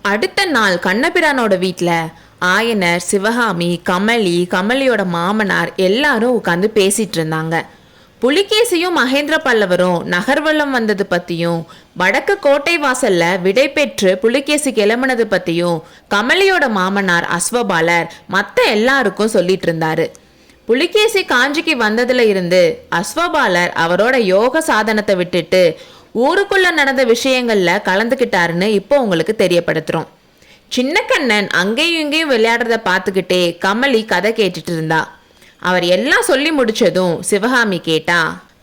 அடுத்த நாள் கண்ணபிரானோட வீட்டில் ஆயனர், சிவகாமி, கமலியோட மாமனார் எல்லாரும் உட்காந்து பேசிட்டு இருந்தாங்க. புலிகேசியும் மகேந்திர பல்லவரும் நகர்வலம் வந்தது பற்றியும், வடக்கு கோட்டை வாசல்ல விடை பெற்று புலிகேசி கிளம்பினது பற்றியும் கமலியோட மாமனார் அஸ்வபாலர் மற்ற எல்லாருக்கும் சொல்லிட்டு இருந்தாரு. புலிகேசி காஞ்சிக்கு வந்ததுல இருந்து அஸ்வபாலர் அவரோட யோக சாதனத்தை விட்டுட்டு ஊருக்குள்ள நடந்த விஷயங்கள்ல கலந்துக்கிட்டாருன்னு இப்போ உங்களுக்கு தெரியப்படுத்துறோம். சின்ன கண்ணன் அங்கேயும் இங்கேயும் விளையாடுறத பார்த்துக்கிட்டே கமலி கதை கேட்டுட்டு இருந்தா. அவர் எல்லாம் சொல்லி முடிச்சதும் சிவகாமி கேட்டா,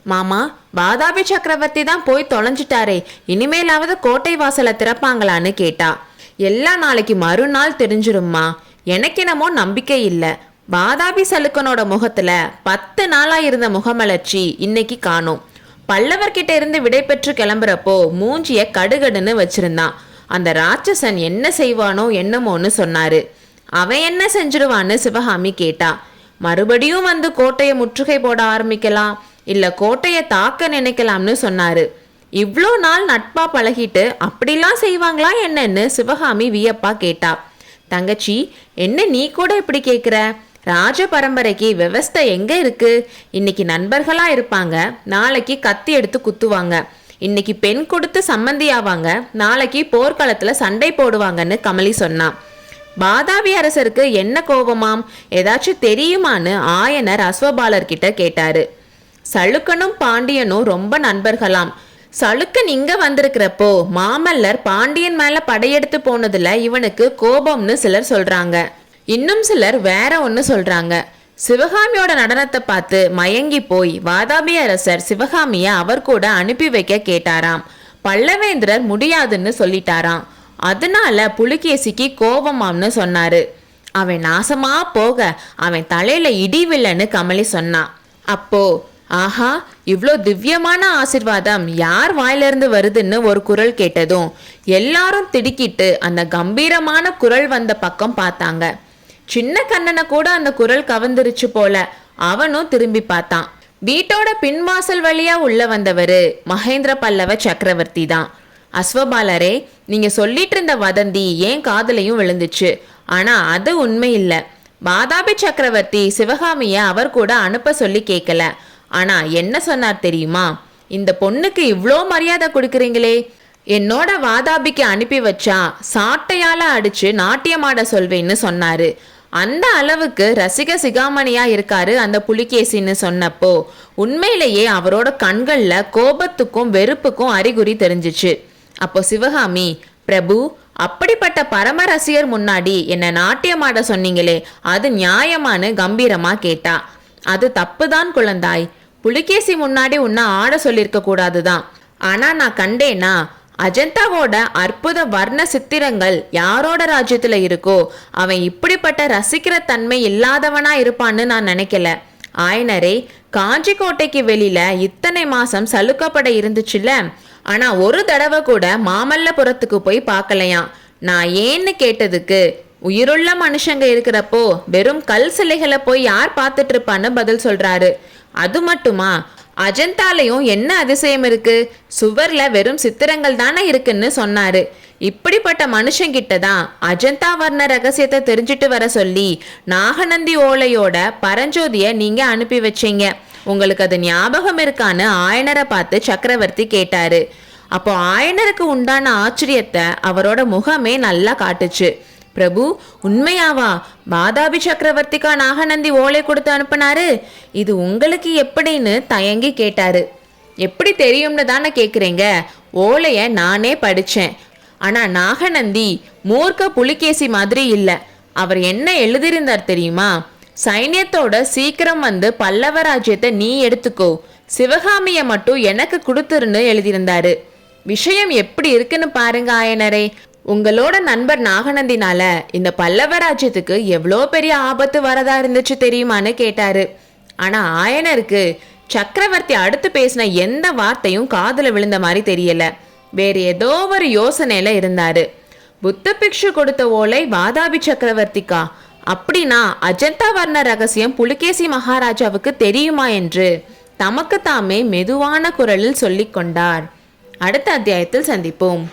மாமா, வாதாபி சக்கரவர்த்தி தான் போய் தொலைஞ்சிட்டாரே, இனிமேலாவது கோட்டை வாசலை திறப்பாங்களான்னு கேட்டா. எல்லா நாளைக்கு மறுநாள் தெரிஞ்சிரும்மா, எனக்கு என்னமோ நம்பிக்கை இல்லை. வாதாபி சலுக்கனோட முகத்துல 10 நாளா இருந்த முகமலர்ச்சி இன்னைக்கு காணும். பல்லவர்கிட்ட இருந்து விடை பெற்று கிளம்புறப்போ மூஞ்சிய கடுகடுன்னு வச்சிருந்தான். அந்த ராட்சசன் என்ன செய்வானோ என்னமோன்னு சொன்னாரு. அவன் என்ன செஞ்சிருவான்னு சிவகாமி கேட்டா. மறுபடியும் வந்து கோட்டையை முற்றுகை போட ஆரம்பிக்கலாம், இல்ல கோட்டையை தாக்க நினைக்கலாம்னு சொன்னாரு. இவ்வளோ நாள் நட்பா பழகிட்டு அப்படிலாம் செய்வாங்களா என்னன்னு சிவகாமி வியப்பா கேட்டா. தங்கச்சி, என்ன நீ கூட இப்படி கேட்குற? ராஜ பரம்பரைக்கு விவஸ்தை எங்க இருக்கு? இன்னைக்கு நண்பர்களா இருப்பாங்க, நாளைக்கு கத்தி எடுத்து குத்துவாங்க. இன்னைக்கு பெண் கொடுத்து சம்மந்தி ஆவாங்க, நாளைக்கு போர்க்களத்துல சண்டை போடுவாங்கன்னு கமலி சொன்னான். வாதாபி அரசருக்கு என்ன கோபமாம், ஏதாச்சும் தெரியுமான்னு ஆயனர் அஸ்வபாலர் கிட்ட கேட்டாரு. சளுக்கனும் பாண்டியனும் ரொம்ப நண்பர்களாம். சளுக்கன் இங்க வந்திருக்கிறப்போ மாமல்லர் பாண்டியன் மேல படையெடுத்து போனதுல இவனுக்கு கோபம்னு சிலர் சொல்றாங்க. இன்னும் சிலர் வேற ஒன்று சொல்றாங்க. சிவகாமியோட நடனத்தை பார்த்து மயங்கி போய் வாதாபி அரசர் சிவகாமிய அவர் கூட அனுப்பி வைக்க கேட்டாராம். பல்லவேந்திரர் முடியாதுன்னு சொல்லிட்டாராம். அதனால புலிகேசிக்கு கோபமாம்னு சொன்னாரு. அவன் நாசமா போக அவன் தலையில இடி வில்லன்னு கமலி சொன்னான். அப்போ, ஆஹா, இவ்வளோ திவ்யமான ஆசிர்வாதம் யார் வாயிலிருந்து வருதுன்னு ஒரு குரல் கேட்டதும் எல்லாரும் திடுக்கிட்டு அந்த கம்பீரமான குரல் வந்த பக்கம் பார்த்தாங்க. சின்ன கண்ணனை கூட அந்த குரல் கவர்ந்துருச்சு போல. அவனும் திரும்பி பார்த்தான். வீட்டோட பின்வாசல் வழியா உள்ள வந்தவரு மகேந்திர பல்லவ சக்கரவர்த்தி தான். அஸ்வபாலரே, நீங்க சொல்லிட்டு இருந்த வதந்தி ஏன் காதலையும் விழுந்துச்சு. ஆனா அது உண்மை இல்லை. வாதாபி சக்கரவர்த்தி சிவகாமிய அவர் கூட அனுப்ப சொல்லி கேட்கல. ஆனா என்ன சொன்னார் தெரியுமா? இந்த பொண்ணுக்கு இவ்வளோ மரியாதை கொடுக்குறீங்களே, என்னோட வாதாபிக்கு அனுப்பி வச்சா சாட்டையால அடிச்சு நாட்டியமாட சொல்வேன்னு சொன்னாரு. அந்த அளவுக்கு ரசிக சிகாமணியா இருக்காரு அந்த புலிகேசின்னு சொன்னப்போ உண்மையிலேயே அவரோட கண்கள்ல கோபத்துக்கும் வெறுப்புக்கும் அறிகுறி தெரிஞ்சிச்சு. அப்போ சிவகாமி, பிரபு, அப்படிப்பட்ட பரம ரசிகர் முன்னாடி என்ன நாட்டியமாட சொன்னீங்களே, அது நியாயமானு கம்பீரமா கேட்டா. அது தப்புதான் குழந்தாய். புலிகேசி முன்னாடி உன்னை ஆட சொல்லியிருக்க கூடாதுதான். ஆனா நான் கண்டேனா, அஜந்தாவோட அற்புத வர்ண சித்திரங்கள் யாரோட ராஜ்யத்துல இருக்கோ அவன் இப்படிப்பட்ட ரசிக்கிற தன்மை இல்லாதவனா இருப்பான்னு நான் நினைக்கல. ஆயனரே, காஞ்சி கோட்டைக்கு வெளியில இத்தனை மாசம் சலுக்கப்பட இருந்துச்சுல்ல, ஆனா ஒரு தடவை கூட மாமல்லபுரத்துக்கு போய் பார்க்கலையாம். நான் ஏன்னு கேட்டதுக்கு, உயிருள்ள மனுஷங்க இருக்கிறப்போ வெறும் கல் சிலைகளை போய் யார் பார்த்துட்டு இருப்பான்னு பதில் சொல்றாரு. அது மட்டுமா, அஜந்தாலையும் என்ன அதிசயம் இருக்கு, சுவர்ல வெறும் சித்திரங்கள் தானே இருக்குன்னு சொன்னாரு. இப்படிப்பட்ட மனுஷங்கிட்ட தான் அஜந்தா வர்ண ரகசியத்தை தெரிஞ்சிட்டு வர சொல்லி நாகநந்தி ஓலையோட பரஞ்சோதிய நீங்க அனுப்பி வச்சீங்க. உங்களுக்கு அது ஞாபகம் இருக்கான்னு ஆயனரை பார்த்து சக்கரவர்த்தி கேட்டாரு. அப்போ ஆயனருக்கு உண்டான ஆச்சரியத்தை அவரோட முகமே நல்லா காட்டுச்சு. பிரபு, உண்மையாவா? வாதாபி சக்கரவர்த்திக்கா நாகநந்தி ஓலை கொடுத்து அனுப்பினாரு? இது உங்களுக்கு எப்படின்னு தயங்கி கேட்டாரு. எப்படி தெரியும்னு தானே கேட்குறீங்க? ஓலைய நானே படித்தேன். ஆனால் நாகநந்தி மூர்க்க புலிகேசி மாதிரி இல்லை. அவர் என்ன எழுதியிருந்தார் தெரியுமா? சைன்யத்தோட சீக்கிரம் வந்து பல்லவ ராஜ்யத்தை நீ எடுத்துக்கோ, சிவகாமியை மட்டும் எனக்கு கொடுத்துருன்னு எழுதியிருந்தாரு. விஷயம் எப்படி இருக்குன்னு பாருங்க ஆயனரே. உங்களோட நண்பர் நாகநந்தினால இந்த பல்லவ ராஜ்யத்துக்கு எவ்வளோ பெரிய ஆபத்து வரதா இருந்துச்சு தெரியுமான்னு கேட்டாரு. ஆனா ஆயனருக்கு சக்கரவர்த்தி அடுத்து பேசின எந்த வார்த்தையும் காதுல விழுந்த மாதிரி தெரியல. வேறு ஏதோ ஒரு யோசனையில இருந்தாரு. புத்த பிக்ஷு கொடுத்த ஓலை வாதாபி சக்கரவர்த்திக்கா? அப்படின்னா அஜந்தா வர்ண ரகசியம் புலிகேசி மகாராஜாவுக்கு தெரியுமா என்று தமக்கு தாமே மெதுவான குரலில் சொல்லிக் கொண்டார். அடுத்த அத்தியாயத்தில் சந்திப்போம்.